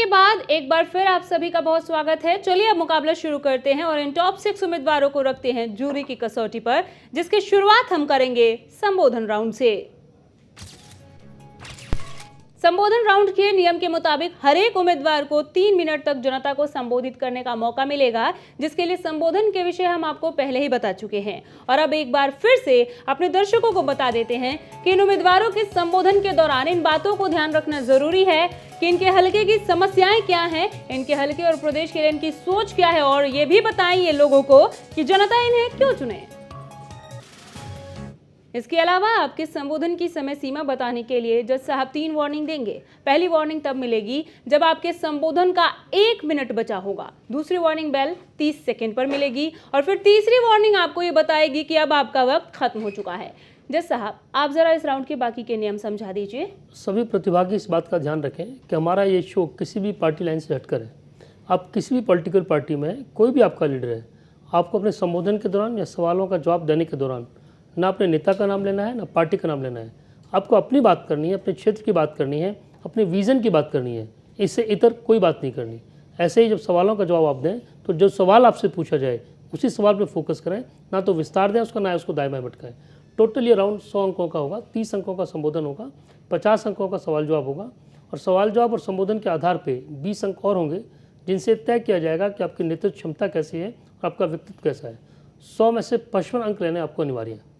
के बाद एक बार फिर आप सभी का बहुत स्वागत है। चलिए अब मुकाबला शुरू करते हैं और इन टॉप 6 उम्मीदवारों को रखते हैं जूरी की कसौटी पर, जिसकी शुरुआत हम करेंगे संबोधन राउंड से। संबोधन राउंड के नियम के मुताबिक हर एक उम्मीदवार को 3 मिनट तक जनता को संबोधित करने का मौका मिलेगा, जिसके लिए संबोधन के विषय हम आपको पहले ही बता चुके हैं। और अब एक बार फिर से अपने दर्शकों को बता देते हैं कि इन उम्मीदवारों के संबोधन के दौरान इन बातों को ध्यान रखना जरूरी है कि इनके हलके की समस्याएं क्या हैं, इनके हलके और प्रदेश के लिए इनकी सोच क्या है, और ये भी बताएं लोगों को कि जनता इन्हें क्यों चुने। इसके अलावा आपके संबोधन की समय सीमा बताने के लिए जज साहब 3 वार्निंग देंगे। पहली वार्निंग तब मिलेगी जब आपके संबोधन का 1 मिनट बचा होगा। दूसरी वार्निंग बेल 30 सेकंड पर मिलेगी और फिर तीसरी वार्निंग आपको ये बताएगी कि अब आपका वक्त खत्म हो चुका है। जज साहब, आप जरा इस राउंड के बाकी के नियम समझा दीजिए। सभी प्रतिभागी इस बात का ध्यान रखें कि हमारा ये शो किसी भी पार्टी लाइन से हटकर है। आप किसी भी पॉलिटिकल पार्टी में कोई भी आपका लीडर है, आपको अपने संबोधन के दौरान या सवालों का जवाब देने के दौरान ना अपने नेता का नाम लेना है, ना पार्टी का नाम लेना है। आपको अपनी बात करनी है, अपने क्षेत्र की बात करनी है, अपने विज़न की बात करनी है, इससे इतर कोई बात नहीं करनी। ऐसे ही जब सवालों का जवाब आप दें तो जो सवाल आपसे पूछा जाए उसी सवाल पर फोकस करें, ना तो विस्तार दें उसका, ना उसको दाएं बाएं भटकाएं। टोटल ये राउंड 100 अंकों का होगा, 30 अंकों का संबोधन होगा, 50 अंकों का सवाल जवाब होगा और सवाल जवाब और संबोधन के आधार पर 20 अंक और होंगे, जिनसे तय किया जाएगा कि आपकी नेतृत्व क्षमता कैसी है और आपका व्यक्तित्व कैसा है। 100 में से 55 अंक लेने आपको अनिवार्य है।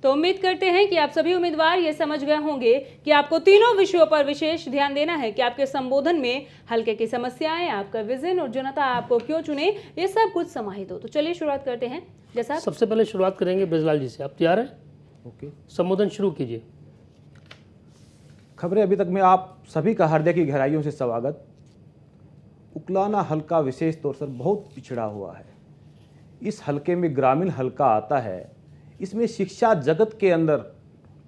तो उम्मीद करते हैं कि आप सभी उम्मीदवार ये समझ गए होंगे कि आपको तीनों विषयों पर विशेष ध्यान देना है कि आपके संबोधन में हल्के की समस्याएं, आपका विजन और जनता आपको क्यों चुने, ये सब कुछ समाहित हो। तो चलिए शुरुआत करते हैं। जैसा सबसे पहले शुरुआत करेंगे ब्रजलाल जी से। आप तैयार हैं? ओके, संबोधन शुरू कीजिए। खबरें अभी तक में आप सभी का हृदय की गहराइयों से स्वागत। उकलाना हल्का विशेष तौर पर बहुत पिछड़ा हुआ है। इस हल्के में ग्रामीण हल्का आता है। इसमें शिक्षा जगत के अंदर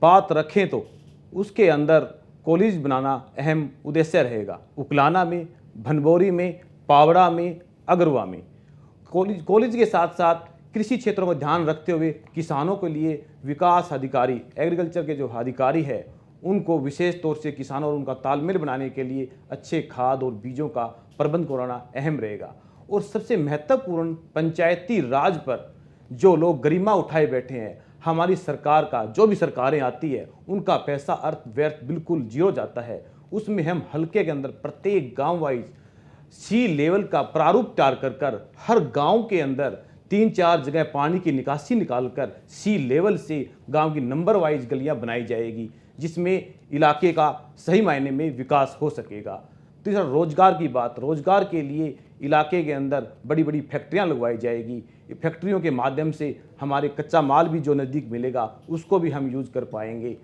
बात रखें तो उसके अंदर कॉलेज बनाना अहम उद्देश्य रहेगा। उकलाना में, भनबोरी में, पावड़ा में, अगरवा में कॉलेज के साथ साथ कृषि क्षेत्रों को ध्यान रखते हुए किसानों के लिए विकास अधिकारी, एग्रीकल्चर के जो अधिकारी है, उनको विशेष तौर से किसानों और उनका तालमेल बनाने के लिए अच्छे खाद और बीजों का प्रबंध कराना अहम रहेगा। और सबसे महत्वपूर्ण, पंचायती राज पर जो लोग गरिमा उठाए बैठे हैं, हमारी सरकार का जो भी सरकारें आती है उनका पैसा अर्थ व्यर्थ बिल्कुल जीरो जाता है। उसमें हम हल्के के अंदर प्रत्येक गांव वाइज सी लेवल का प्रारूप तैयार कर हर गांव के अंदर 3-4 जगह पानी की निकासी निकालकर सी लेवल से गांव की नंबर वाइज गलियां बनाई जाएगी, जिसमें इलाके का सही मायने में विकास हो सकेगा। तीसरा, रोजगार की बात। रोजगार के लिए इलाके के अंदर बड़ी बड़ी फैक्ट्रियां लगवाई जाएगी। फैक्ट्रियों के माध्यम से हमारे कच्चा माल भी जो नज़दीक मिलेगा उसको भी हम यूज़ कर पाएंगे।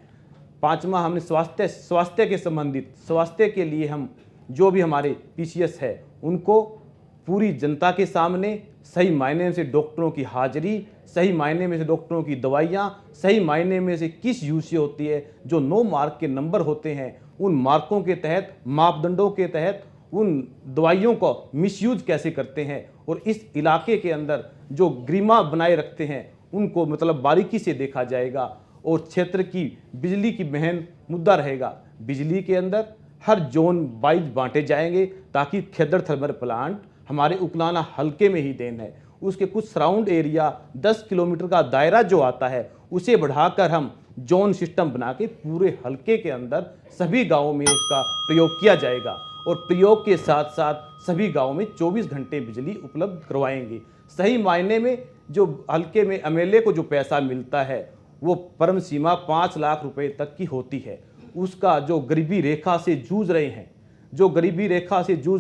पांचवा, हमने स्वास्थ्य के संबंधित, स्वास्थ्य के लिए हम जो भी हमारे पीसीएस है उनको पूरी जनता के सामने सही मायने से डॉक्टरों की हाजिरी, सही मायने में से डॉक्टरों की दवाइयाँ, सही मायने में से किस यूज से होती है, जो 9 मार्क के नंबर होते हैं उन मार्कों के तहत, मापदंडों के तहत उन दवाइयों को मिसयूज कैसे करते हैं, और इस इलाके के अंदर जो गरिमा बनाए रखते हैं उनको मतलब बारीकी से देखा जाएगा। और क्षेत्र की बिजली की बहन मुद्दा रहेगा। बिजली के अंदर हर जोन वाइज बांटे जाएंगे ताकि खेदड़ थर्मल प्लांट हमारे उकलाना हल्के में ही देन है। उसके कुछ सराउंड एरिया 10 किलोमीटर का दायरा जो आता है उसे बढ़ाकर हम जोन सिस्टम बना के पूरे हल्के के अंदर सभी गाँवों में उसका प्रयोग किया जाएगा। और प्रयोग के साथ साथ सभी गाँव में 24 घंटे बिजली उपलब्ध करवाएंगे। सही मायने में जो हल्के में एमएलए को जो पैसा मिलता है वो परम सीमा 5 लाख रुपए तक की होती है। उसका जो गरीबी रेखा से जूझ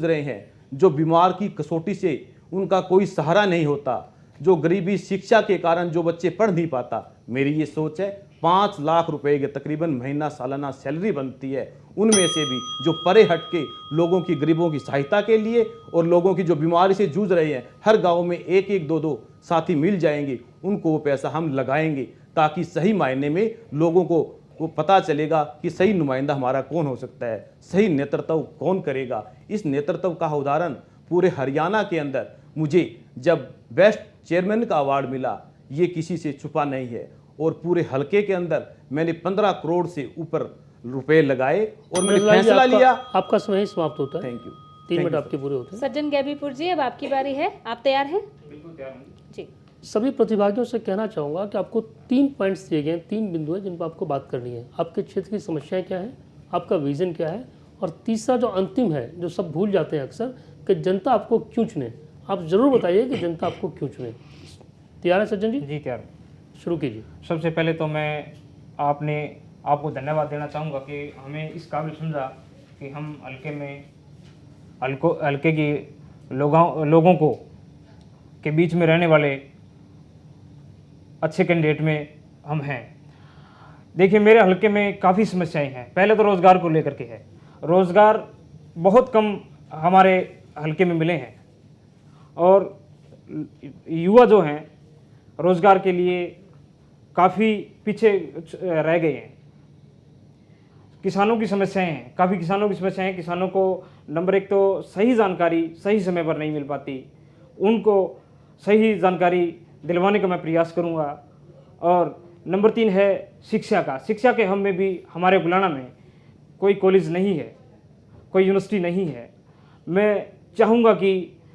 रहे हैं, जो बीमार की कसौटी से उनका कोई सहारा नहीं होता, जो गरीबी शिक्षा के कारण जो बच्चे पढ़ नहीं पाता, मेरी ये सोच है 5 लाख रुपए के तकरीबन महीना सालाना सैलरी बनती है, उनमें से भी जो परे हट के लोगों की, गरीबों की सहायता के लिए और लोगों की जो बीमारी से जूझ रहे हैं, हर गांव में 1-1, 2-2 साथी मिल जाएंगे, उनको वो पैसा हम लगाएंगे ताकि सही मायने में लोगों को वो पता चलेगा कि सही नुमाइंदा हमारा कौन हो सकता है, सही नेतृत्व कौन करेगा। इस नेतृत्व का उदाहरण पूरे हरियाणा के अंदर मुझे जब बेस्ट चेयरमैन का अवार्ड मिला, ये किसी से छुपा नहीं है। और पूरे हलके के अंदर मैंने 15 करोड़ से ऊपर रुपए लगाए और मैंने रजवाड़ी जी, फैसला लिया। आपका समय ही समाप्त होता है। Thank you. 3 मिनट आपके पूरे होते हैं। सज्जन गैबीपुर जी, अब आपकी बारी है, आप तैयार हैं? बिल्कुल तैयार हूँ। जी। सभी प्रतिभागियों से कहना चाहूँगा कि आपको 3 पॉइंट्स दिए गए हैं, 3 बिंदु है जिन पर आपको बात करनी है। आपके क्षेत्र की समस्याएं क्या है, आपका विजन क्या है, और तीसरा जो अंतिम है, जो सब भूल जाते हैं अक्सर, कि जनता आपको क्यों चुने। आप जरूर बताइए कि जनता आपको क्यों चुने। तैयार है सज्जन जी? जी तैयार हूँ। शुरू कीजिए। सबसे पहले तो मैं आपको धन्यवाद देना चाहूँगा कि हमें इस काबिल समझा कि हम हल्के में हल्के की लोगों को के बीच में रहने वाले अच्छे कैंडिडेट में हम हैं। देखिए, मेरे हल्के में काफ़ी समस्याएं हैं। पहले तो रोज़गार को लेकर के है। रोज़गार बहुत कम हमारे हल्के में मिले हैं और युवा जो हैं रोज़गार के लिए काफ़ी पीछे रह गए हैं। किसानों की समस्याएं हैं, काफ़ी किसानों की समस्याएं हैं। किसानों को नंबर 1 तो सही जानकारी सही समय पर नहीं मिल पाती, उनको सही जानकारी दिलवाने का मैं प्रयास करूंगा। और नंबर 3 है शिक्षा का। शिक्षा के हम में भी हमारे गुलाना में कोई कॉलेज नहीं है, कोई यूनिवर्सिटी नहीं है। मैं चाहूँगा कि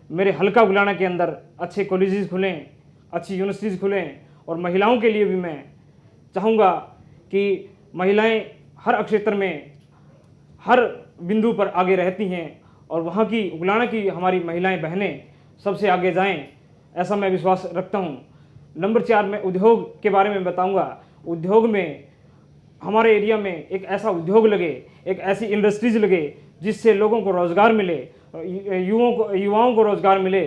मेरे हल्का गुलाना के अंदर अच्छे कॉलेजेस खुलें, अच्छी यूनिवर्सिटीज़ खुलें। और महिलाओं के लिए भी मैं चाहूँगा कि महिलाएं हर क्षेत्र में हर बिंदु पर आगे रहती हैं और वहाँ की गुलाना की हमारी महिलाएं बहनें सबसे आगे जाएं, ऐसा मैं विश्वास रखता हूँ। नंबर 4 मैं उद्योग के बारे में बताऊँगा। उद्योग में हमारे एरिया में एक ऐसा उद्योग लगे, एक ऐसी इंडस्ट्रीज लगे जिससे लोगों को रोज़गार मिले, युवाओं को रोज़गार मिले।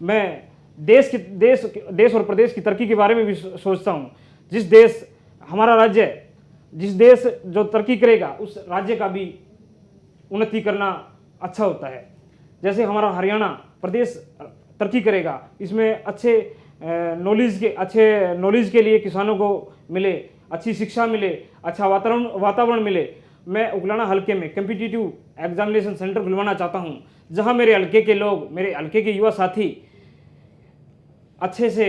मैं देश और प्रदेश की तरक्की के बारे में भी सोचता हूँ। जिस देश हमारा राज्य है, जिस देश जो तरक्की करेगा उस राज्य का भी उन्नति करना अच्छा होता है। जैसे हमारा हरियाणा प्रदेश तरक्की करेगा, इसमें अच्छे नॉलेज के लिए किसानों को मिले, अच्छी शिक्षा मिले, अच्छा वातावरण मिले। मैं उगलाना हल्के में कम्पिटिटिव एग्जामिनेशन सेंटर खुलवाना चाहता हूँ, जहाँ मेरे हल्के के लोग, मेरे हल्के के युवा साथी अच्छे से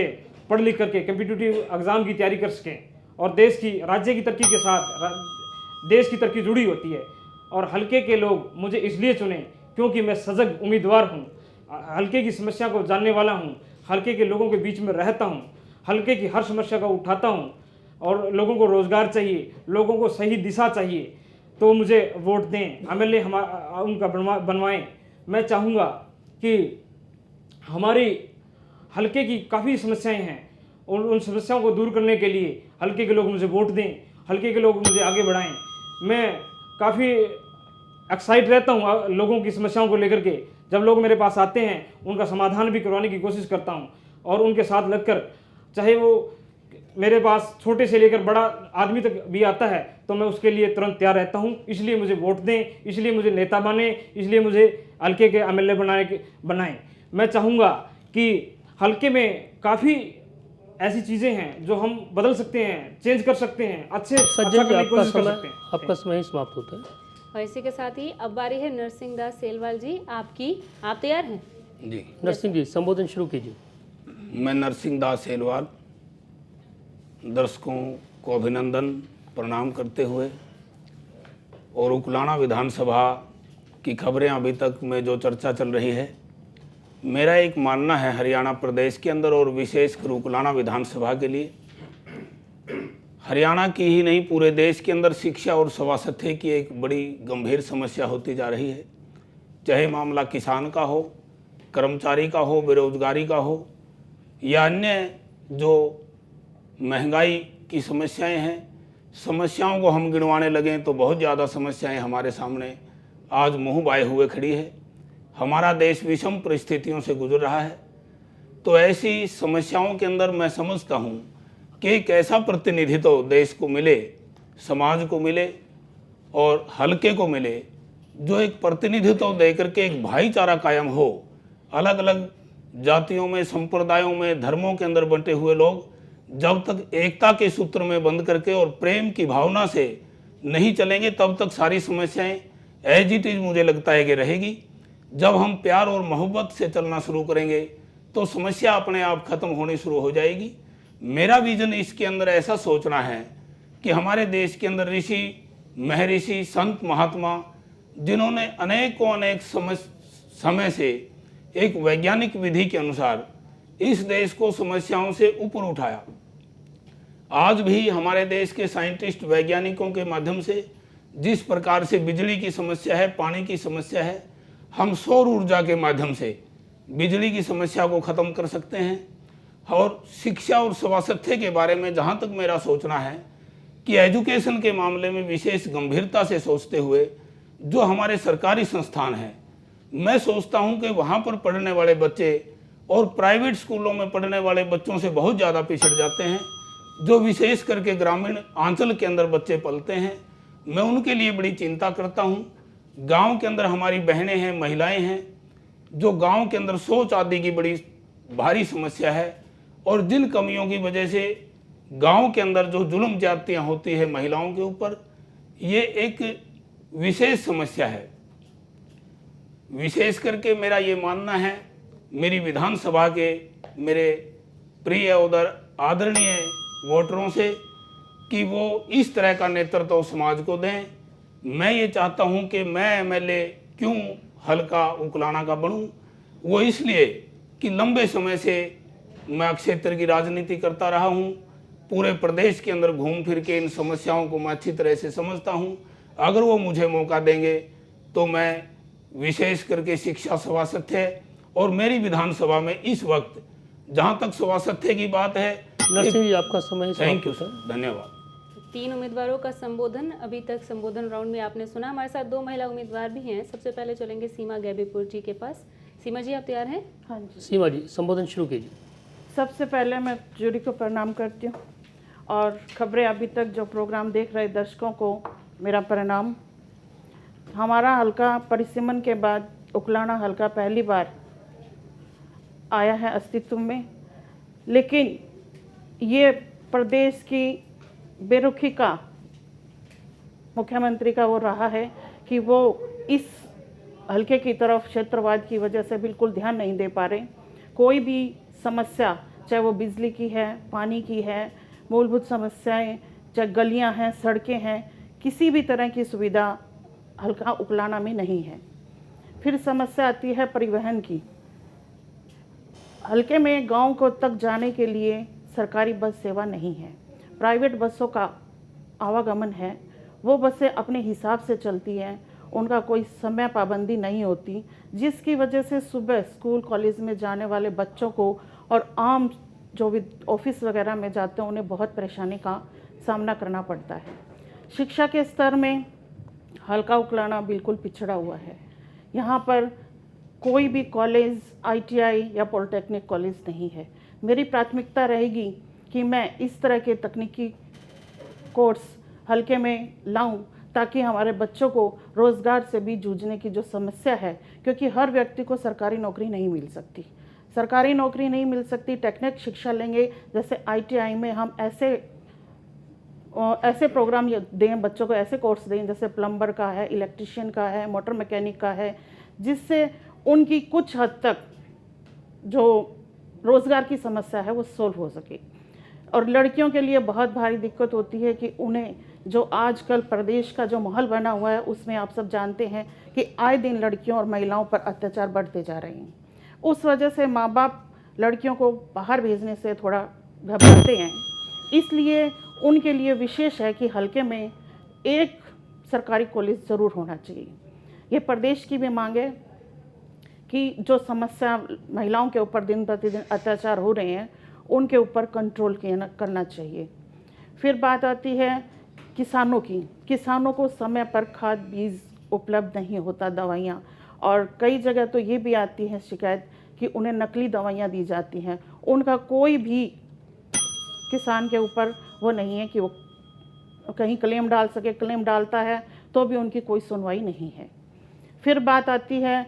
पढ़ लिख करके कम्पिटिटिव एग्ज़ाम की तैयारी कर सकें। और राज्य की तरक्की के साथ देश की तरक्की जुड़ी होती है। और हल्के के लोग मुझे इसलिए चुने क्योंकि मैं सजग उम्मीदवार हूँ, हल्के की समस्या को जानने वाला हूँ, हल्के के लोगों के बीच में रहता हूँ, हल्के की हर समस्या को उठाता हूँ। और लोगों को रोज़गार चाहिए, लोगों को सही दिशा चाहिए, तो मुझे वोट दें, MLA उनका बनवाएं। मैं चाहूँगा कि हमारी हल्के की काफ़ी समस्याएं हैं और उन समस्याओं को दूर करने के लिए हल्के के लोग मुझे वोट दें, हल्के के लोग मुझे आगे बढ़ाएं। मैं काफ़ी एक्साइट रहता हूँ लोगों की समस्याओं को लेकर के। जब लोग मेरे पास आते हैं उनका समाधान भी करवाने की कोशिश करता हूँ और उनके साथ लगकर, चाहे वो मेरे पास छोटे से लेकर बड़ा आदमी तक भी आता है, तो मैं उसके लिए तुरंत तैयार रहता हूँ। इसलिए मुझे वोट दें, इसलिए मुझे नेता बने, इसलिए मुझे हल्के के MLA बनाएं। मैं चाहूँगा कि हल्के में काफ़ी ऐसी चीज़ें हैं जो हम बदल सकते हैं, चेंज कर सकते हैं, अच्छा करने की कोशिश कर सकते हैं। आपका समय ही समाप्त होता है। और इसी के साथ ही अब बारी है नरसिंह दास सेलवाल जी आपकी, आप तैयार हैं? जी, नरसिंह जी संबोधन शुरू कीजिए। मैं नरसिंह दास सेलवाल दर्शकों को अभिनंदन प्रणाम करते हुए और उकलाना विधानसभा की खबरें अभी तक में जो चर्चा चल रही है, मेरा एक मानना है हरियाणा प्रदेश के अंदर और विशेषकर उकलाना विधानसभा के लिए, हरियाणा की ही नहीं पूरे देश के अंदर शिक्षा और स्वास्थ्य की एक बड़ी गंभीर समस्या होती जा रही है। चाहे मामला किसान का हो, कर्मचारी का हो, बेरोजगारी का हो या अन्य जो महंगाई की समस्याएं हैं, समस्याओं को हम गिनवाने लगें तो बहुत ज़्यादा समस्याएं हमारे सामने आज मुँह बाए हुए खड़ी है। हमारा देश विषम परिस्थितियों से गुजर रहा है। तो ऐसी समस्याओं के अंदर मैं समझता हूँ कि एक ऐसा प्रतिनिधित्व देश को मिले, समाज को मिले और हल्के को मिले, जो एक प्रतिनिधित्व देकर के एक भाईचारा कायम हो। अलग अलग जातियों में, संप्रदायों में, धर्मों के अंदर बंटे हुए लोग जब तक एकता के सूत्र में बंध करके और प्रेम की भावना से नहीं चलेंगे, तब तक सारी समस्याएं एज इट इज मुझे लगता है कि रहेगी। जब हम प्यार और मोहब्बत से चलना शुरू करेंगे तो समस्या अपने आप खत्म होनी शुरू हो जाएगी। मेरा विजन इसके अंदर ऐसा सोचना है कि हमारे देश के अंदर ऋषि महर्षि, संत, महात्मा, जिन्होंने अनेक समय से एक वैज्ञानिक विधि के अनुसार इस देश को समस्याओं से ऊपर उठाया। आज भी हमारे देश के साइंटिस्ट, वैज्ञानिकों के माध्यम से जिस प्रकार से बिजली की समस्या है, पानी की समस्या है, हम सौर ऊर्जा के माध्यम से बिजली की समस्या को ख़त्म कर सकते हैं। और शिक्षा और स्वास्थ्य के बारे में जहाँ तक मेरा सोचना है कि एजुकेशन के मामले में विशेष गंभीरता से सोचते हुए जो हमारे सरकारी संस्थान हैं, मैं सोचता हूँ कि वहाँ पर पढ़ने वाले बच्चे और प्राइवेट स्कूलों में पढ़ने वाले बच्चों से बहुत ज़्यादा पिछड़ जाते हैं। जो विशेष करके ग्रामीण आंचल के अंदर बच्चे पलते हैं, मैं उनके लिए बड़ी चिंता करता हूँ। गांव के अंदर हमारी बहनें हैं, महिलाएं हैं, जो गांव के अंदर शौच आदि की बड़ी भारी समस्या है, और जिन कमियों की वजह से गांव के अंदर जो जुल्म ज्यादतियाँ होती है महिलाओं के ऊपर, ये एक विशेष समस्या है। विशेष करके मेरा ये मानना है, मेरी विधानसभा के मेरे प्रिय और आदरणीय वोटरों से, कि वो इस तरह का नेतृत्व समाज को दें। मैं ये चाहता हूँ कि मैं एमएलए क्यों हल्का उकलाना का बनूँ, वो इसलिए कि लंबे समय से मैं क्षेत्र की राजनीति करता रहा हूँ। पूरे प्रदेश के अंदर घूम फिर के इन समस्याओं को मैं अच्छी तरह से समझता हूँ। अगर वो मुझे मौका देंगे तो मैं विशेष करके शिक्षा, स्वास्थ्य और मेरी विधानसभा में इस वक्त जहाँ तक स्वास्थ्य की बात है। नरसिंह जी, आपका समय थैंक यू समाप्त सर, होता है। धन्यवाद। 3 उम्मीदवारों का संबोधन अभी तक संबोधन राउंड में आपने सुना। हमारे साथ 2 महिला उम्मीदवार भी हैं। सबसे पहले चलेंगे सीमा गैबीपुर जी के पास। सीमा जी, आप तैयार हैं? हाँ जी। सीमा जी, संबोधन शुरू कीजिए। सबसे पहले मैं जूरी को प्रणाम करती हूँ और खबरें अभी तक जो प्रोग्राम देख रहे दर्शकों को मेरा प्रणाम। हमारा हल्का परिसीमन के बाद उकलाना हल्का पहली बार आया है अस्तित्व में, लेकिन ये प्रदेश की बेरुखी का मुख्यमंत्री का वो रहा है कि वो इस हल्के की तरफ क्षेत्रवाद की वजह से बिल्कुल ध्यान नहीं दे पा रहे। कोई भी समस्या, चाहे वो बिजली की है, पानी की है, मूलभूत समस्याएं, चाहे गलियां हैं, सड़कें हैं, किसी भी तरह की सुविधा हल्का उकलाना में नहीं है। फिर समस्या आती है परिवहन की। हल्के में गांव को तक जाने के लिए सरकारी बस सेवा नहीं है। प्राइवेट बसों का आवागमन है, वो बसें अपने हिसाब से चलती हैं, उनका कोई समय पाबंदी नहीं होती, जिसकी वजह से सुबह स्कूल कॉलेज में जाने वाले बच्चों को और आम जो भी ऑफिस वगैरह में जाते हैं उन्हें बहुत परेशानी का सामना करना पड़ता है। शिक्षा के स्तर में हल्का उकलाना बिल्कुल पिछड़ा हुआ है। यहाँ पर कोई भी कॉलेज, आईटीआई या पॉलिटेक्निक कॉलेज नहीं है। मेरी प्राथमिकता रहेगी कि मैं इस तरह के तकनीकी कोर्स हल्के में लाऊं ताकि हमारे बच्चों को रोज़गार से भी जूझने की जो समस्या है, क्योंकि हर व्यक्ति को सरकारी नौकरी नहीं मिल सकती। सरकारी नौकरी नहीं मिल सकती। टेक्निक शिक्षा लेंगे, जैसे आईटीआई में हम ऐसे प्रोग्राम दें बच्चों को, ऐसे कोर्स दें जैसे प्लम्बर का है, इलेक्ट्रिशियन का है, मोटर मैकेनिक का है, जिससे उनकी कुछ हद तक जो रोज़गार की समस्या है वो सोल्व हो सके। और लड़कियों के लिए बहुत भारी दिक्कत होती है कि उन्हें जो आजकल प्रदेश का जो माहौल बना हुआ है उसमें आप सब जानते हैं कि आए दिन लड़कियों और महिलाओं पर अत्याचार बढ़ते जा रहे हैं। उस वजह से माँ बाप लड़कियों को बाहर भेजने से थोड़ा घबराते हैं। इसलिए उनके लिए विशेष है कि हल्के में एक सरकारी कॉलेज ज़रूर होना चाहिए। ये प्रदेश की भी मांग है कि जो समस्या महिलाओं के ऊपर दिन प्रतिदिन अत्याचार हो रहे हैं उनके ऊपर कंट्रोल करना चाहिए। फिर बात आती है किसानों की। किसानों को समय पर खाद बीज उपलब्ध नहीं होता, दवाइयाँ, और कई जगह तो ये भी आती है शिकायत कि उन्हें नकली दवाइयाँ दी जाती हैं। उनका कोई भी किसान के ऊपर वो नहीं है कि वो कहीं क्लेम डाल सके। क्लेम डालता है तो भी उनकी कोई सुनवाई नहीं है। फिर बात आती है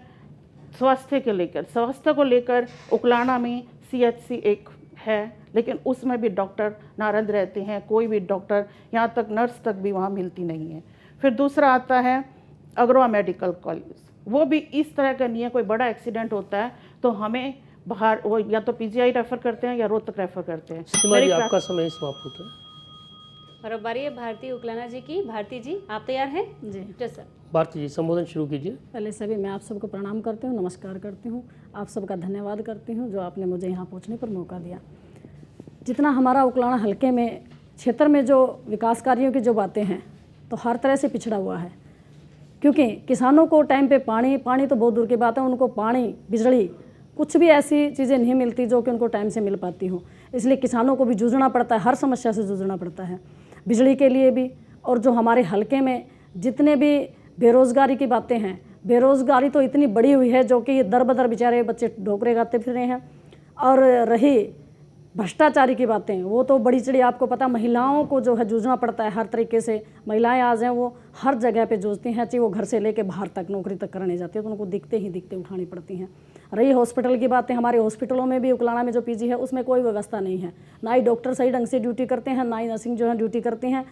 स्वास्थ्य के लेकर। स्वास्थ्य को लेकर उकलाना में सीएचसी एक है, लेकिन उसमें भी डॉक्टर नारद रहते हैं। कोई भी डॉक्टर, यहाँ तक नर्स तक भी वहाँ मिलती नहीं है। फिर दूसरा आता है अग्रवा मेडिकल कॉलेज। वो भी इस तरह का नहीं है। कोई बड़ा एक्सीडेंट होता है तो हमें बाहर वो या तो पीजीआई रेफ़र करते हैं या रोहतक रेफ़र करते हैं। सीमा जी, आपका समय समाप्त होता है। और अब बारी है भारती उकलाना जी की। भारती जी, आप तैयार हैं? जी। सर। भारती जी, संबोधन शुरू कीजिए। पहले सभी मैं आप सबको प्रणाम करती हूँ, नमस्कार करती हूँ, आप सबका धन्यवाद करती हूँ जो आपने मुझे यहाँ पहुँचने पर मौका दिया। जितना हमारा उकलाना हलके में क्षेत्र में जो विकास कार्यों की जो बातें हैं तो हर तरह से पिछड़ा हुआ है, क्योंकि किसानों को टाइम पे पानी तो बहुत दूर की बात है, उनको पानी, बिजली, कुछ भी ऐसी चीज़ें नहीं मिलती जो कि उनको टाइम से मिल पाती हो। इसलिए किसानों को भी जूझना पड़ता है, हर समस्या से जूझना पड़ता है, बिजली के लिए भी। और जो हमारे हलके में जितने भी बेरोज़गारी की बातें हैं, बेरोज़गारी तो इतनी बड़ी हुई है जो कि दर बदर बेचारे बच्चे ढोकरे गाते फिर रहे हैं। और रही भ्रष्टाचारी की बातें, वो तो बड़ी चढ़ी, आपको पता, महिलाओं को जो है जूझना पड़ता है हर तरीके से। महिलाएं आज हैं वो हर जगह पे जूझती हैं, चाहे वो घर से लेके बाहर तक नौकरी तक करने जाती है तो उनको दिखते उठानी पड़ती हैं। रही हॉस्पिटल की बातें, हमारे हॉस्पिटलों में भी उकलाना में जो पीजी है उसमें कोई व्यवस्था नहीं है, ना ही डॉक्टर सही ढंग से ड्यूटी करते हैं, ना ही नर्सिंग जो है ड्यूटी करती हैं।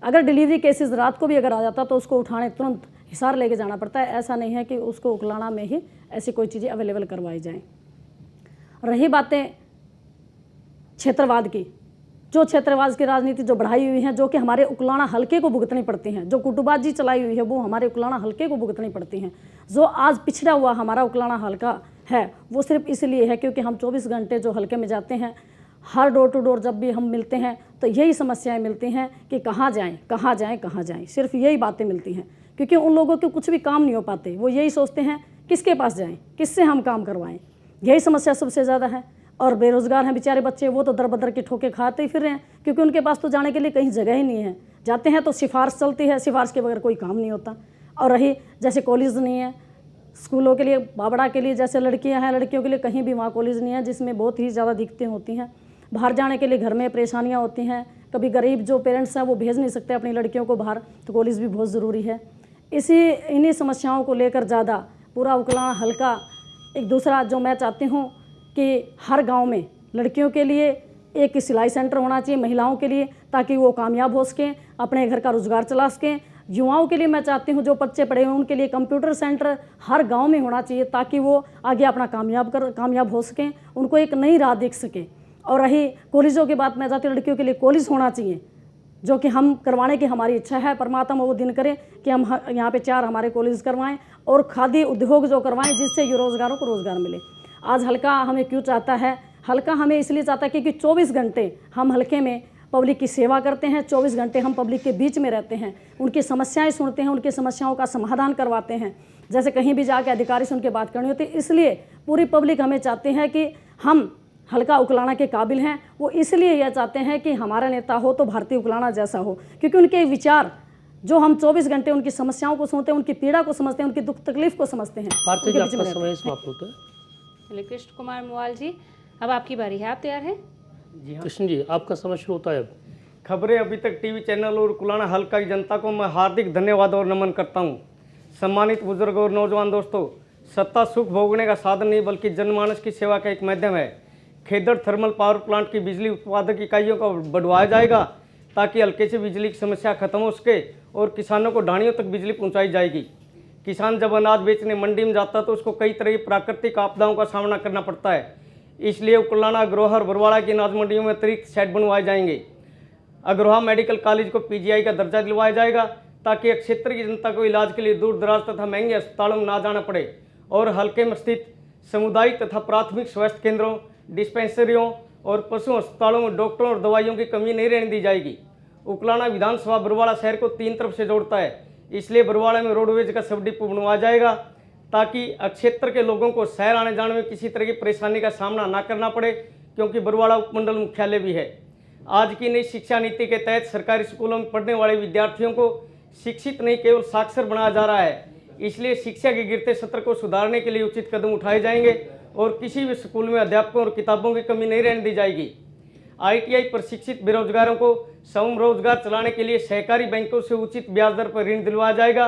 अगर डिलीवरी केसेस रात को भी अगर आ जाता तो उसको उठाने तुरंत हिसार लेके जाना पड़ता है। ऐसा नहीं है कि उसको उकलाना में ही ऐसी कोई चीज़ें अवेलेबल करवाई जाएँ। रही बातें क्षेत्रवाद की, जो क्षेत्रवाद की राजनीति जो बढ़ाई हुई है, जो कि हमारे उकलाना हलके को भुगतनी पड़ती हैं, जो कुटुबाजी चलाई हुई है वो हमारे उकलाना हलके को भुगतनी पड़ती हैं। जो आज पिछड़ा हुआ हमारा उकलाना हलका है वो सिर्फ इसलिए है क्योंकि हम 24 घंटे जो हलके में जाते हैं, हर डोर टू डोर जब भी हम मिलते हैं तो यही समस्याएं मिलती हैं कि कहाँ जाएं, सिर्फ यही बातें मिलती हैं। क्योंकि उन लोगों के कुछ भी काम नहीं हो पाते, वो यही सोचते हैं किसके पास जाएं, किससे हम काम करवाएं, यही समस्या सबसे ज़्यादा है। और बेरोज़गार हैं बेचारे बच्चे, वो तो दर बदर के ठोके खाते ही फिर रहे हैं, क्योंकि उनके पास तो जाने के लिए कहीं जगह ही नहीं है। जाते हैं तो सिफारिश चलती है, सिफारिश के बगैर कोई काम नहीं होता। और रही जैसे कॉलेज नहीं है, स्कूलों के लिए, बाबड़ा के लिए जैसे लड़कियां हैं, लड़कियों के लिए कहीं भी वहाँ कॉलेज नहीं है, जिसमें बहुत ही ज़्यादा दिक्कतें होती हैं। बाहर जाने के लिए घर में परेशानियाँ होती हैं, कभी गरीब जो पेरेंट्स हैं वो भेज नहीं सकते अपनी लड़कियों को बाहर, तो कॉलेज भी बहुत ज़रूरी है। इन्हीं समस्याओं को लेकर ज़्यादा पूरा उकलाना हल्का। एक दूसरा जो मैं चाहती हूँ कि हर गांव में लड़कियों के लिए एक सिलाई सेंटर होना चाहिए, महिलाओं के लिए, ताकि वो कामयाब हो सकें, अपने घर का रोज़गार चला सकें। युवाओं के लिए मैं चाहती हूँ जो बच्चे पढ़े हुए उनके लिए कंप्यूटर सेंटर हर गांव में होना चाहिए, ताकि वो आगे अपना कामयाब हो सकें, उनको एक नई राह दिख सके। और रही कॉलेजों की बात, मैं चाहती हूँ लड़कियों के लिए कॉलेज होना चाहिए, जो कि हम करवाने की हमारी इच्छा है। परमात्मा वो दिन करे कि हम यहाँ पे 4 हमारे कॉलेज करवाएं और खादी उद्योग जो करवाएं, जिससे बेरोजगारों को रोज़गार मिले। आज हल्का हमें क्यों चाहता है? हल्का हमें इसलिए चाहता है क्योंकि 24 घंटे हम हल्के में पब्लिक की सेवा करते हैं, 24 घंटे हम पब्लिक के बीच में रहते हैं, उनकी समस्याएं सुनते हैं, उनकी समस्याओं का समाधान करवाते हैं। जैसे कहीं भी जाके अधिकारी से उनकी बात करनी होती है, इसलिए पूरी पब्लिक हमें चाहती है कि हम हल्का उकलाना के काबिल हैं। वो इसलिए यह चाहते हैं कि हमारा नेता हो तो भारतीय उकलाना जैसा हो, क्योंकि उनके विचार जो हम 24 घंटे उनकी समस्याओं को सुनते हैं, उनकी पीड़ा को समझते हैं, उनकी दुख तकलीफ को समझते हैं। भारती जी, आपका समय समाप्त होता है। चलिए कृष्ण कुमार मुवाल जी, अब आपकी बारी है, आप तैयार हैं? जी हाँ। कृष्ण जी, आपका समय शुरू होता है अब। खबरें अभी तक टीवी चैनल और उकलाना हल्का की जनता को मैं हार्दिक धन्यवाद और नमन करता हूँ। सम्मानित बुजुर्ग और नौजवान दोस्तों, सत्ता सुख भोगने का साधन नहीं बल्कि जनमानस की सेवा का एक माध्यम है। खेदड़ थर्मल पावर प्लांट की बिजली उत्पादक इकाइयों को बढ़वाया जाएगा ताकि हल्के से बिजली की समस्या खत्म हो सके और किसानों को ढाणियों तक बिजली पहुंचाई जाएगी। किसान जब अनाज बेचने मंडी में जाता है तो उसको कई तरह की प्राकृतिक आपदाओं का सामना करना पड़ता है, इसलिए उकलाना, अग्रोहा और बरवाड़ा की अनाज मंडियों में अतिरिक्त शेड बनवाए जाएंगे। अग्रोहा मेडिकल कॉलेज को पीजीआई का दर्जा दिलवाया जाएगा ताकि क्षेत्र की जनता को इलाज के लिए दूर दराज तथा महंगे अस्पतालों में ना जाना पड़े। और हल्के में स्थित सामुदायिक तथा प्राथमिक स्वास्थ्य केंद्रों, डिस्पेंसरियों और पशु अस्पतालों में डॉक्टरों और दवाइयों की कमी नहीं रहने दी जाएगी। उकलाना विधानसभा बरवाड़ा शहर को 3 तरफ से जोड़ता है, इसलिए बरवाड़ा में रोडवेज का सब डिपो बनवाया जाएगा ताकि क्षेत्र के लोगों को शहर आने जाने में किसी तरह की परेशानी का सामना ना करना पड़े, क्योंकि बरवाड़ा उपमंडल मुख्यालय भी है। आज की नई शिक्षा नीति के तहत सरकारी स्कूलों में पढ़ने वाले विद्यार्थियों को शिक्षित नहीं केवल साक्षर बनाया जा रहा है, इसलिए शिक्षा के गिरते सत्र को सुधारने के लिए उचित कदम उठाए जाएंगे और किसी भी स्कूल में अध्यापकों और किताबों की कमी नहीं रहने दी जाएगी। ITI प्रशिक्षित बेरोजगारों को स्वयं रोजगार चलाने के लिए सहकारी बैंकों से उचित ब्याज दर पर ऋण दिलवाया जाएगा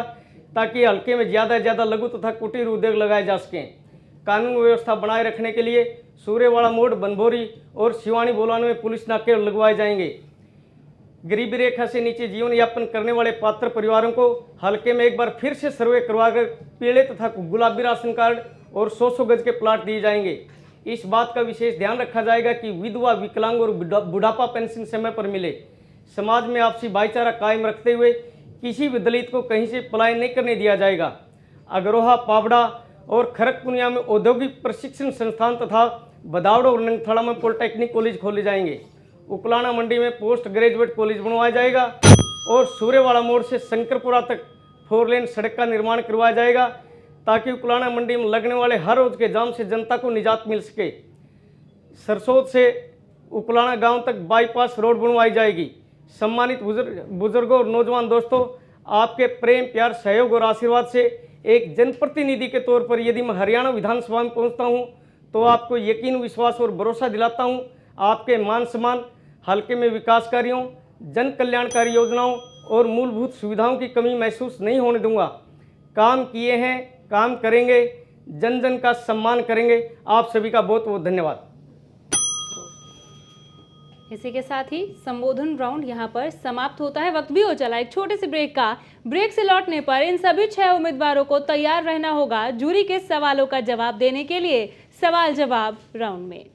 ताकि हल्के में ज़्यादा से ज़्यादा लघु तथा कुटीर उद्योग लगाए जा सकें। कानून व्यवस्था बनाए रखने के लिए सूर्यवाड़ा मोड़, बनभोरी और शिवानी बोलाने में पुलिस नाके लगवाए जाएंगे। गरीबी रेखा से नीचे जीवन यापन करने वाले पात्र परिवारों को हल्के में एक बार फिर से सर्वे करवाकर पीले तथा गुलाबी राशन कार्ड और 100 गज के प्लाट दिए जाएंगे। इस बात का विशेष ध्यान रखा जाएगा कि विधवा, विकलांग और बुढ़ापा पेंशन समय पर मिले। समाज में आपसी भाईचारा कायम रखते हुए किसी भी दलित को कहीं से पलायन नहीं करने दिया जाएगा। अग्रोहा, पावड़ा और खड़गपुनिया में औद्योगिक प्रशिक्षण संस्थान तथा बदावड़ा और नंगथाड़ा में पॉलिटेक्निक कॉलेज खोले जाएंगे। उकलाना मंडी में पोस्ट ग्रेजुएट कॉलेज बनवाया जाएगा और सूर्यवाड़ा मोड़ से शंकरपुरा तक 4 लेन सड़क का निर्माण करवाया जाएगा ताकि उकलाना मंडी में लगने वाले हर रोज के जाम से जनता को निजात मिल सके। सरसोद से उकलाना गांव तक बाईपास रोड बनवाई जाएगी। सम्मानित बुजुर्गों और नौजवान दोस्तों, आपके प्रेम, प्यार, सहयोग और आशीर्वाद से एक जनप्रतिनिधि के तौर पर यदि मैं हरियाणा विधानसभा में पहुंचता हूं तो आपको यकीन, विश्वास और भरोसा दिलाता हूं, आपके मान सम्मान, हल्के में विकास कार्यों, जन कल्याणकारी योजनाओं और मूलभूत सुविधाओं की कमी महसूस नहीं होने दूंगा। काम किए हैं, काम करेंगे, जन जन का सम्मान करेंगे। आप सभी का बहुत बहुत धन्यवाद। इसी के साथ ही संबोधन राउंड यहाँ पर समाप्त होता है। वक्त भी हो चला एक छोटे से ब्रेक का। ब्रेक से लौटने पर इन सभी 6 उम्मीदवारों को तैयार रहना होगा जूरी के सवालों का जवाब देने के लिए सवाल जवाब राउंड में।